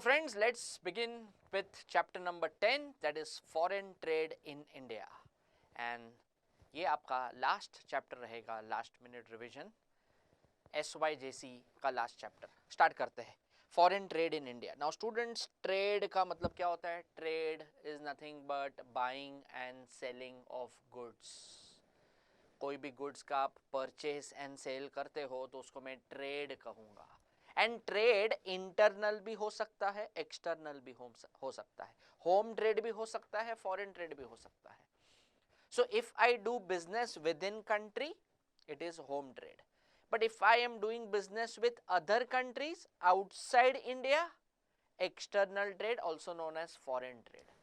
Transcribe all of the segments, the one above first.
friends, let's begin with chapter number 10, that is foreign trade in India. And ये आपका last chapter रहेगा, last minute revision, SYJC का last chapter. Start करते हैं. Foreign trade in India. Now students, trade का मतलब क्या होता है? Trade is nothing but buying and selling of goods. कोई भी गुड्स का आप परचेज एंड सेल करते हो तो उसको मैं ट्रेड कहूँगा. एंड ट्रेड इंटरनल भी हो सकता है, एक्सटर्नल भी हो सकता है. होम ट्रेड भी हो सकता है, फॉरेन ट्रेड भी हो सकता है. So if I do business with in country, it is home trade. But if I am doing business with other countries outside India, external trade, also known as foreign trade.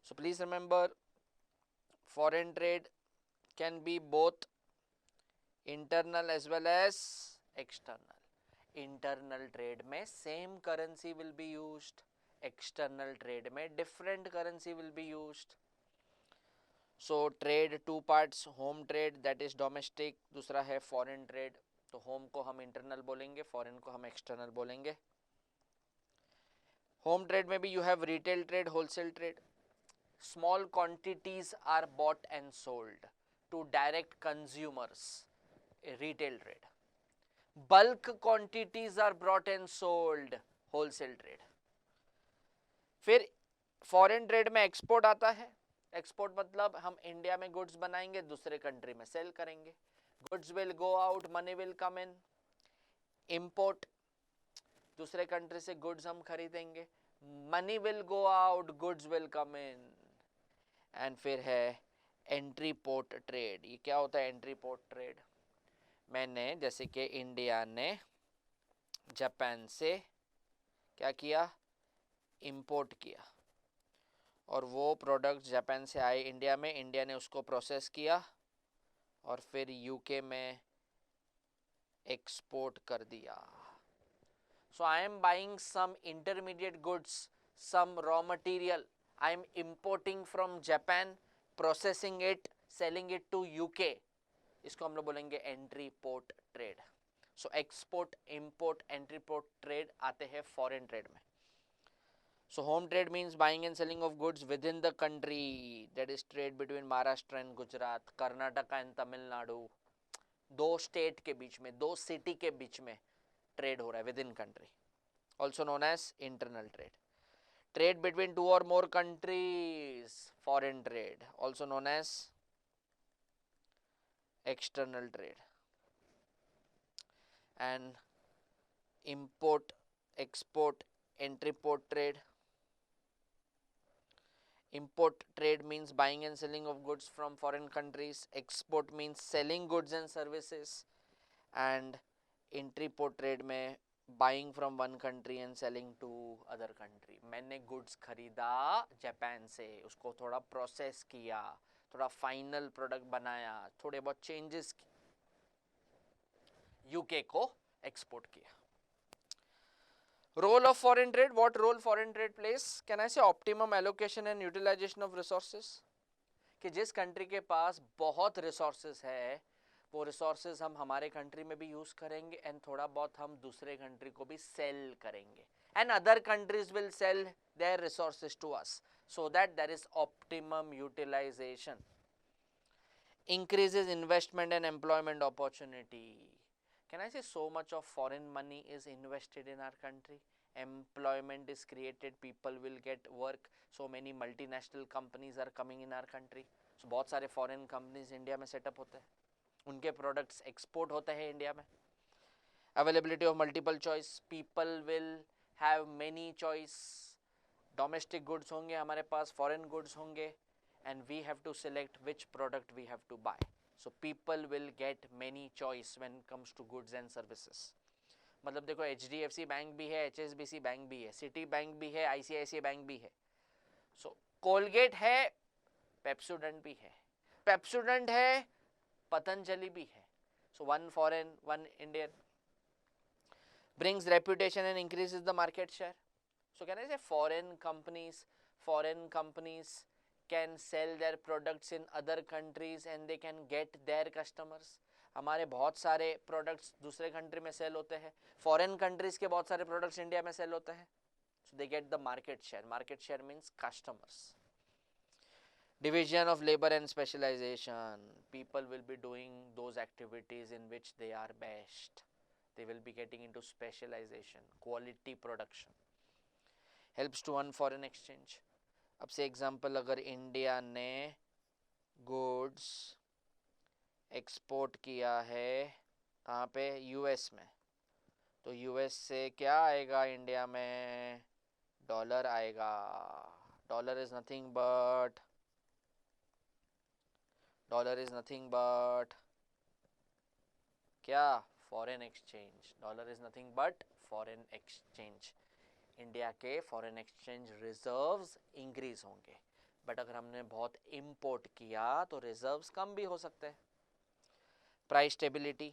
So please remember, foreign trade can be both internal as well as external. Internal trade में same currency will be used, external trade में different currency will be used. So trade two parts, home trade that is domestic, दूसरा है foreign trade. तो home को हम internal बोलेंगे, foreign को हम external बोलेंगे. Home trade में भी you have retail trade, wholesale trade. Small quantities are bought and sold to direct consumers, a retail trade. Bulk quantities are brought and sold, wholesale trade. फिर foreign trade में export आता है. Export मतलब हम India में goods बनाएंगे, दूसरे country में सेल करेंगे. Goods will go out, money will come in. Import, दूसरे कंट्री से गुड्स हम खरीदेंगे, money will go out, goods will come in. And फिर है एंट्री पोर्ट ट्रेड. ये क्या होता है एंट्री पोर्ट ट्रेड? मैंने जैसे कि इंडिया ने जापान से क्या किया, इंपोर्ट किया, और वो प्रोडक्ट जापान से आए इंडिया में, इंडिया ने उसको प्रोसेस किया और फिर यूके में एक्सपोर्ट कर दिया. So I am buying some intermediate goods, some raw material, I am importing from Japan, processing it, selling it to UK. इसको हम लोग बोलेंगे entry port trade. So export, import, entry port trade आते हैं foreign trade में. So home trade means buying and selling of goods with in the country, that is trade between Maharashtra and Gujarat, Karnataka and Tamil Nadu. दो state के बीच में, दो city के बीच में trade हो रहा है with in country, also known as internal trade. Trade between two और more countries, foreign trade, also known as external trade. And import, export, entry port trade. Import trade means buying and selling of goods from foreign countries. Export means selling goods and services. And entry port trade में buying from one country and selling to other country. मैंने goods खरीदा Japan से, उसको थोड़ा process किया, थोड़ा final product बनाया, थोड़े बहुत चेंजेस यूके को एक्सपोर्ट किया. Role of foreign trade, what role foreign trade plays? Can I say optimum allocation and utilisation of resources. कि जिस कंट्री के पास बहुत रिसोर्सेज है, वो रिसोर्सेज हम हमारे कंट्री में भी यूज करेंगे एंड थोड़ा बहुत हम दूसरे कंट्री को भी सेल करेंगे, and other countries will sell their resources to us, so that there is optimum utilization. Increases investment and employment opportunity. Can I say so much of foreign money is invested in our country? Employment is created, people will get work, so many multinational companies are coming in our country. So बहुत सारे foreign companies India में setup होते हैं, उनके products export होते हैं India में. Availability of multiple choice, people will have many choice. Domestic goods होंगे हमारे पास, फॉरेन गुड्स होंगे, and we have to select which product we have to buy. So people will get many choice when comes to goods and services. मतलब देखो, HDFC bank भी है, HSBC bank भी है, सिटी बैंक भी है, ICICI bank भी है. सो कोलगेट है, पेप्सोडेंट भी है, पेप्सोडेंट है, पतंजलि भी है. So one foreign, one Indian. Brings reputation and increases the market share. So can I say foreign companies can sell their products in other countries and they can get their customers. हमारे बहुत सारे products दूसरे country में cell होते हैं, foreign countries के बहुत सारे प्रोडक्ट्स इंडिया में सेल होते हैं. So they get the market share. Market share means customers. Division of labor and specialization. People will be doing those activities in which they are best. They will be getting into specialization, quality production. Helps to earn foreign exchange. अब से example अगर India ने goods export किया है कहाँ पे, US में, तो यूएस से क्या आएगा इंडिया में, डॉलर आएगा. डॉलर इज नथिंग बट क्या, foreign exchange. Dollar is nothing but foreign exchange. India के फॉरेन एक्सचेंज रिजर्व्स इंक्रीज होंगे. बट अगर हमने बहुत इंपोर्ट किया तो रिजर्व्स कम भी हो सकते हैं. Price stability,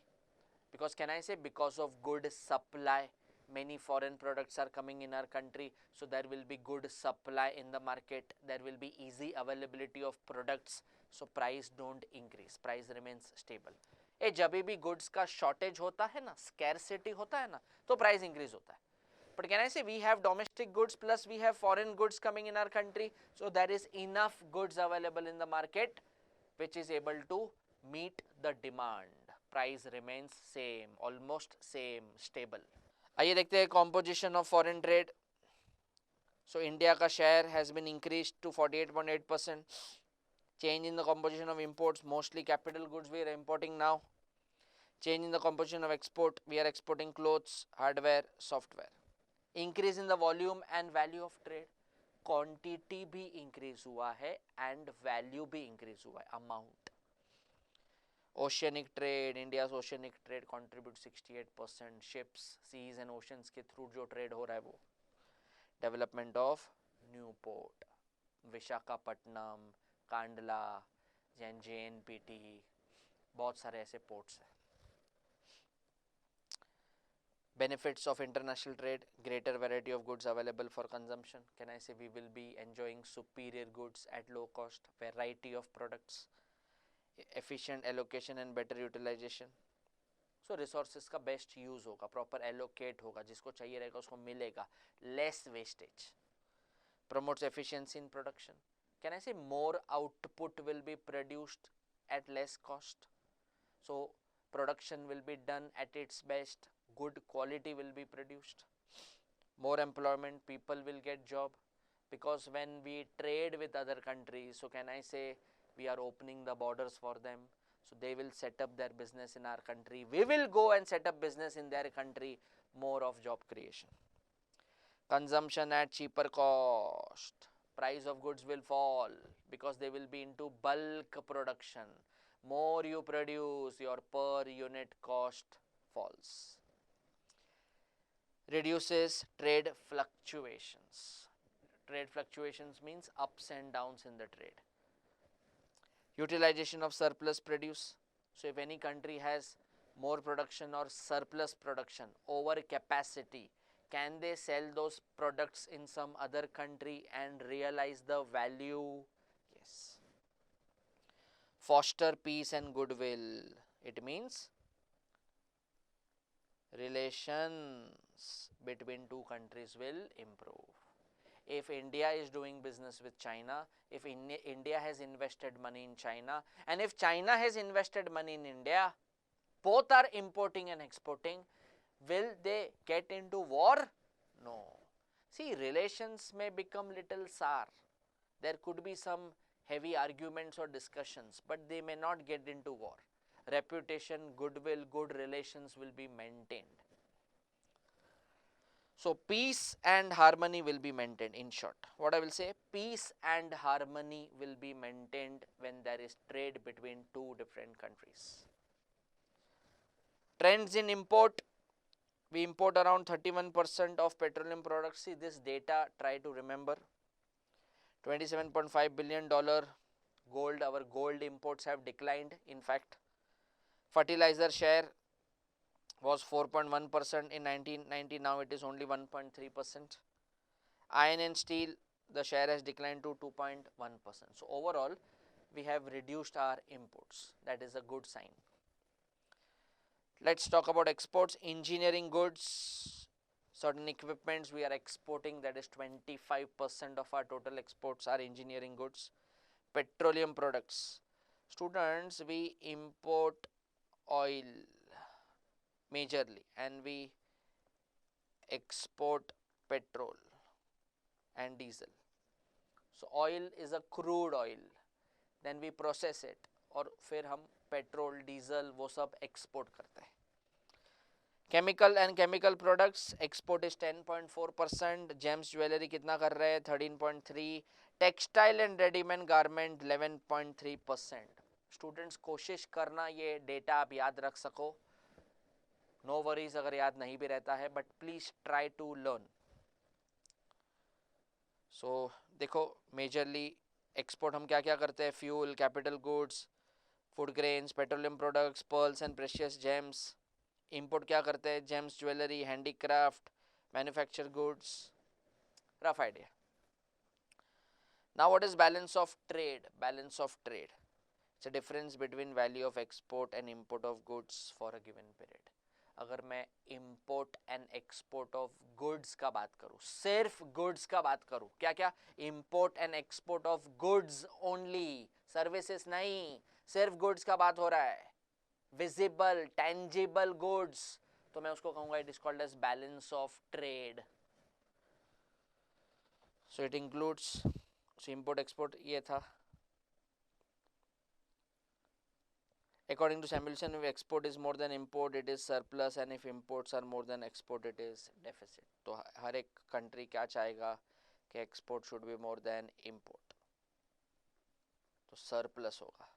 because can I say because of good supply, many foreign products are coming in our country, so there will be good supply in the market, there will be easy availability of products, so price don't increase, price remains stable. जब भी goods का shortage होता है ना, scarcity होता है ना, तो price increase होता है. But can I say we have domestic goods plus we have foreign goods coming in our country, so there is enough goods available in the market which is able to meet the demand. Price remains same, almost same, stable. आइए देखते हैं composition of foreign trade. So India का share has been increased to 48.8%. Change in the composition of imports, mostly capital goods we are importing now. Change in the composition of export, we are exporting clothes, hardware, software. Increase in the volume and value of trade. Quantity भी increase हुआ है and value भी increase हुआ है, amount. Oceanic trade, India's oceanic trade contributes 68%. Ships, seas and oceans के through जो trade हो रहा है वो. Development of new port, Visakhapatnam, Kandla, JNPT, बहुत सारे ऐसे ports हैं. Benefits of international trade, greater variety of goods available for consumption. Can I say we will be enjoying superior goods at low cost, variety of products, efficient allocation and better utilization. So resources का best use होगा, proper allocate होगा, जिसको चाहिए रहेगा उसको मिलेगा, less wastage. Promotes efficiency in production. Can I say more output will be produced at less cost? So production will be done at its best, good quality will be produced. More employment, people will get job, because when we trade with other countries, so can I say we are opening the borders for them, so they will set up their business in our country, we will go and set up business in their country, more of job creation. Consumption at cheaper cost, price of goods will fall because they will be into bulk production. More you produce, your per unit cost falls. Reduces trade fluctuations. Trade fluctuations means ups and downs in the trade. Utilization of surplus produce. So if any country has more production or surplus production, over capacity, can they sell those products in some other country and realize the value? Yes. Foster peace and goodwill. It means relations between two countries will improve. If India is doing business with China, if India has invested money in China, and if China has invested money in India, both are importing and exporting, will they get into war? No. See, relations may become little sour. There could be some heavy arguments or discussions, but they may not get into war. Reputation, goodwill, good relations will be maintained. So peace and harmony will be maintained. In short, what I will say, peace and harmony will be maintained when there is trade between two different countries. Trends in import. We import around 31% of petroleum products. See this data, try to remember. $27.5 billion gold. Our gold imports have declined. In fact, fertilizer share was 4.1% in 1990. Now it is only 1.3%. Iron and steel, the share has declined to 2.1%. So overall, we have reduced our imports. That is a good sign. Let's talk about exports. Engineering goods, certain equipments we are exporting, that is 25% of our total exports are engineering goods. Petroleum products, students, we import oil majorly and we export petrol and diesel. So oil is a crude oil, then we process it और फिर हम petrol diesel वो सब export करते हैं. Chemical and chemical products export is 10.4%. James jewellery कितना कर रहे हैं 13.3. Textile and readymade garment 11.3%. Students कोशिश करना ये डेटा आप याद रख सको. नो वरीज अगर याद नहीं भी रहता है, but please try to learn. So देखो मेजरली एक्सपोर्ट हम क्या क्या करते हैं. Fuel, capital goods, food grains, petroleum products, pearls and precious gems. Import क्या करते हैं, gems jewellery, handicraft, manufacture goods. Rough idea. Now what is balance of trade. Balance of trade, it's a difference between value of export and import of goods for a given period. अगर मैं import and export of goods का बात करूं, सिर्फ goods का बात करूं, क्या क्या, import and export of goods only, services नहीं, सिर्फ गुड्स का बात हो रहा है, विजिबल टेंजिबल गुड्स, तो मैं उसको कहूंगा it is called as balance of trade. So it includes, import export ये था. According to Samuelson, if export is more than import, it is surplus, and if imports are more than export, it is deficit. तो हर एक country क्या चाहेगा कि export should be more than import, तो surplus होगा.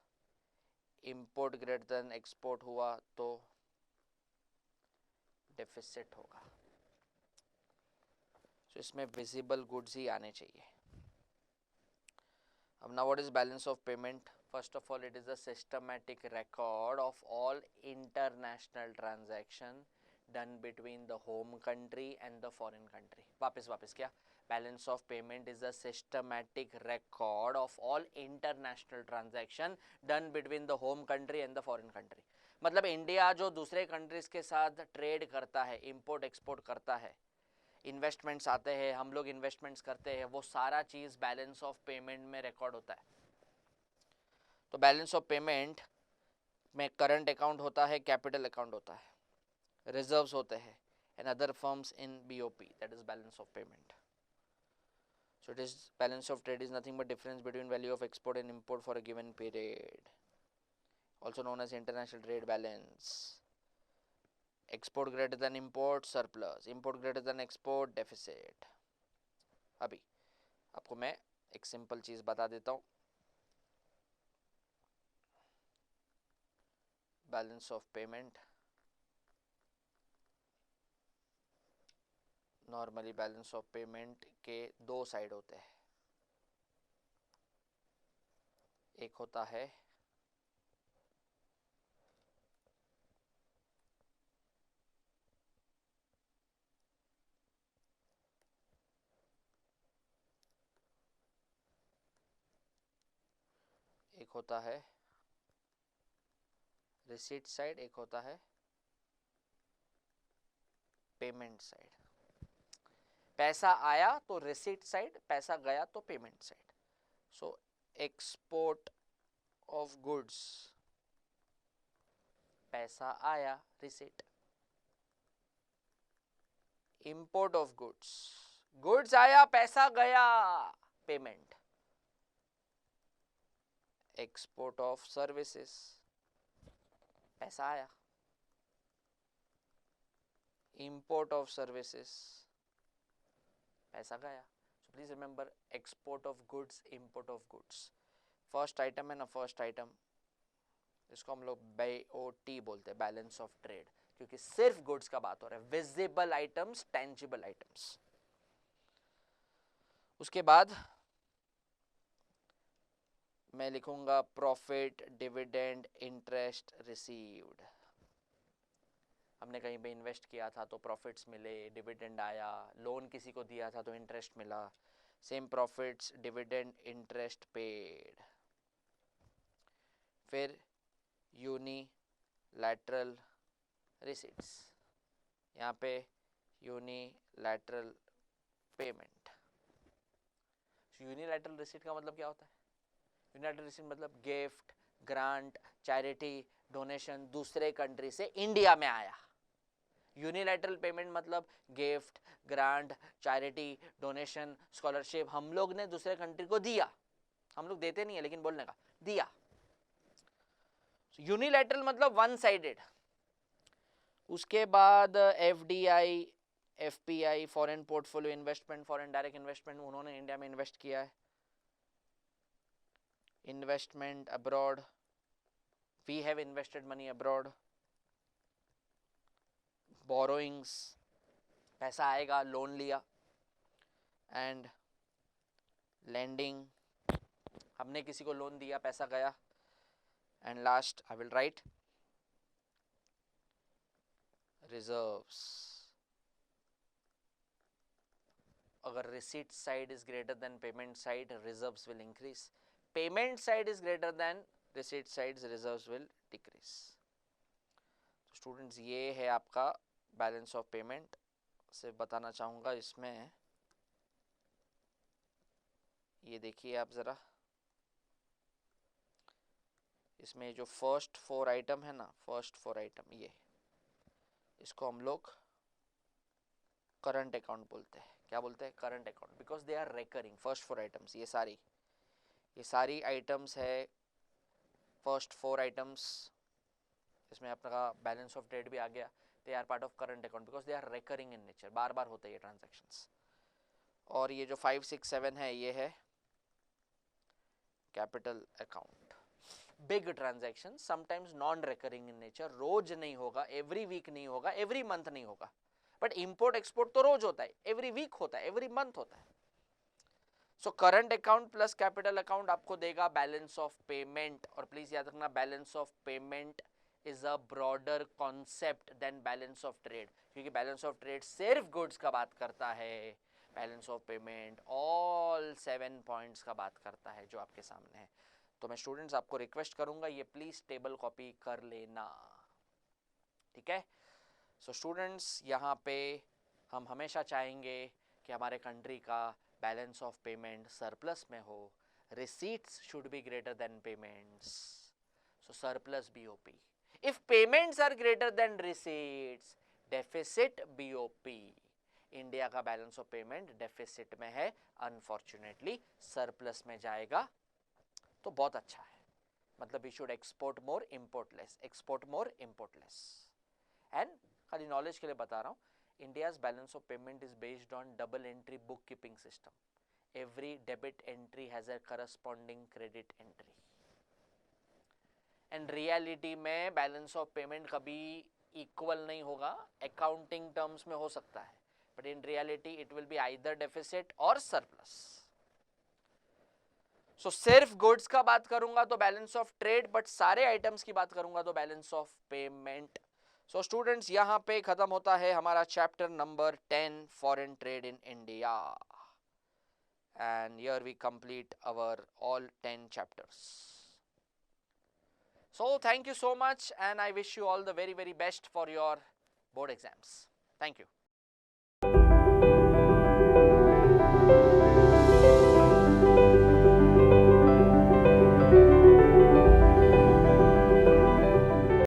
Import greater than export हुआ तो deficit होगा. तो इसमें विजिबल गुड्स ही आने चाहिए. अब now what is balance of payment? First of all, it is a systematic record of all international transaction done between the home country and the foreign country. वापस क्या, balance of payment is a systematic record of all international transaction done between the home country and the foreign country. मतलब India जो दूसरे countries के साथ trade करता है, import export करता है, इन्वेस्टमेंट्स आते हैं, हम लोग इन्वेस्टमेंट्स करते हैं, वो सारा चीज़ बैलेंस ऑफ पेमेंट में रिकॉर्ड होता है. तो बैलेंस ऑफ पेमेंट में करंट अकाउंट होता है, कैपिटल अकाउंट होता है, रिजर्व्स होते हैं, and other firms in BOP, that is balance of payment. So it is balance of trade is nothing but difference between value of export and import for a given period, also known as international trade balance. Export greater than import, surplus. Import greater than export, deficit. अभी आपको मैं एक simple चीज बता देता हूँ. Balance of payment, normally balance of payment के दो साइड होते हैं. एक होता है रिसीट साइड, एक होता है पेमेंट साइड. पैसा आया तो रिसीट साइड, पैसा गया तो payment side. So export of goods, पैसा आया, receipt. Import of goods, goods आया, पैसा गया, पेमेंट. एक्सपोर्ट ऑफ सर्विसेज, पैसा आया. इंपोर्ट ऑफ सर्विसेज, पैसा गया. So please remember, export of goods, import of goods. First item है ना, फर्स्ट आइटम, इसको हम लोग BOT बोलते हैं, बैलेंस ऑफ ट्रेड, क्योंकि सिर्फ गुड्स का बात हो रहा है, विजिबल आइटम्स, टेंजिबल आइटम्स. उसके बाद मैं लिखूंगा प्रॉफिट, डिविडेंड, इंटरेस्ट रिसीव्ड. हमने कहीं पे इन्वेस्ट किया था तो प्रॉफिट्स मिले, डिविडेंड आया. लोन किसी को दिया था तो इंटरेस्ट मिला. Same profits, dividend, interest paid. फिर यूनिलैटरल रिसीट्स, यहाँ पे यूनिलैटरल पेमेंट। यूनिलैटरल रिसीट का मतलब क्या होता है? यूनिलैटरल रिसीट मतलब गिफ्ट, ग्रांट, चैरिटी, डोनेशन दूसरे कंट्री से इंडिया में आया। यूनिलैटरल पेमेंट मतलब gift, grant, charity, donation, scholarship हम लोग ने दूसरे कंट्री को दिया। हम लोग देते नहीं है लेकिन बोलने का दिया। यूनिलैटरल मतलब वन साइडेड। उसके बाद FDI, FPI, foreign portfolio investment, foreign direct investment, उन्होंने इंडिया में इन्वेस्ट किया है। Investment abroad, we have invested money abroad. Borrowings, पैसा आएगा, लोन लिया। एंड लैंडिंग, हमने किसी को लोन दिया, पैसा गया। And last I will write reserves. अगर receipt side is greater than payment side, reserves will increase. Payment side is greater than receipt side, reserves will decrease. Students ये है आपका बैलेंस ऑफ पेमेंट। से बताना चाहूँगा इसमें, ये देखिए आप ज़रा, इसमें जो फर्स्ट 4 आइटम है ना, फर्स्ट 4 आइटम, ये इसको हम लोग करंट अकाउंट बोलते हैं। क्या बोलते हैं? Current account, because they are recurring. First 4 items, ये सारी आइटम्स है, फर्स्ट 4 आइटम्स। इसमें आपका बैलेंस ऑफ ट्रेड भी आ गया। They are part of current account because they are recurring in nature, बार बार होते हैं ये ट्रांजेक्शन्स। और ये जो 5, 6, 7 है, ये है capital account. Big transaction, sometimes non recurring in nature, रोज नहीं होगा, एवरी वीक नहीं होगा, एवरी मंथ नहीं होगा। बट इंपोर्ट एक्सपोर्ट तो रोज होता है, एवरी वीक होता है, एवरी मंथ होता है। So current account plus capital account आपको देगा बैलेंस ऑफ पेमेंट। और प्लीज याद रखना, balance of payment is a broader concept than balance of trade, क्योंकि बैलेंस ऑफ ट्रेड सिर्फ गुड्स का बात करता है। Balance of payment all 7 points का बात करता है जो आपके सामने है। तो मैं स्टूडेंट्स आपको रिक्वेस्ट करूंगा, ये प्लीज टेबल कॉपी कर लेना, ठीक है? सो स्टूडेंट्स, यहाँ पे हम हमेशा चाहेंगे कि हमारे कंट्री का बैलेंस ऑफ पेमेंट सरप्लस में हो। Receipts should be greater than payments, so surplus BOP. If payments are greater than receipts, deficit BOP. India का बैलेंस ऑफ पेमेंट डेफिसिट में है, अनफॉर्चुनेटली सरप्लस में जाएगा तो बहुत अच्छा है। मतलब we should export more, import less, export more, import less. And खाली नॉलेज के लिए बता रहा हूँ, India's balance of payment is based on double entry bookkeeping system. Every debit entry has a corresponding credit entry. And reality में balance of payment कभी equal नहीं होगा, accounting terms में हो सकता है, but in reality it will be either deficit or surplus. So सिर्फ goods का बात करूंगा तो balance of trade, but सारे items की बात करूंगा तो balance of payment. So students, यहाँ पे खत्म होता है हमारा chapter number 10, foreign trade in India. And here we complete our all 10 chapters. So thank you so much and I wish you all the very very best for your board exams. Thank you.